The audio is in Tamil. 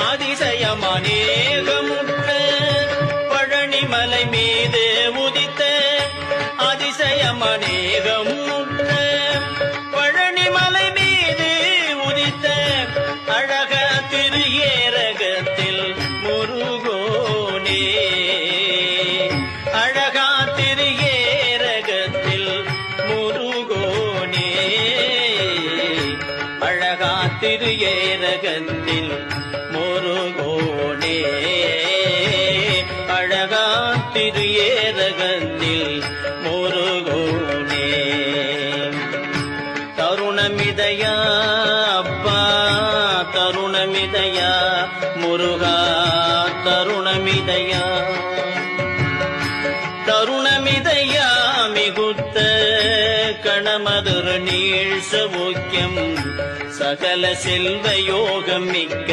அதிசயமநேகமுற்ற பழனிமலை மீது உதித்த அதிசயமநேகமுற்ற பழனிமலை மீது உதித்த அழக திரு ஏரகத்தில் முருகோனே அழகா திரு ஏரகத்தில் முருகோனே அழகா திரு ஏரகத்தில் முருகோனே அழகா திரு ஏரகத்தில் முருகோனே தருணமிதயா அப்பா தருணமிதயா முருகா தருணமிதயா தருணமிதயா மிகுத்த கணமதுர நீள் சௌக்கியம் சகல செல்வ யோகம் மிக்க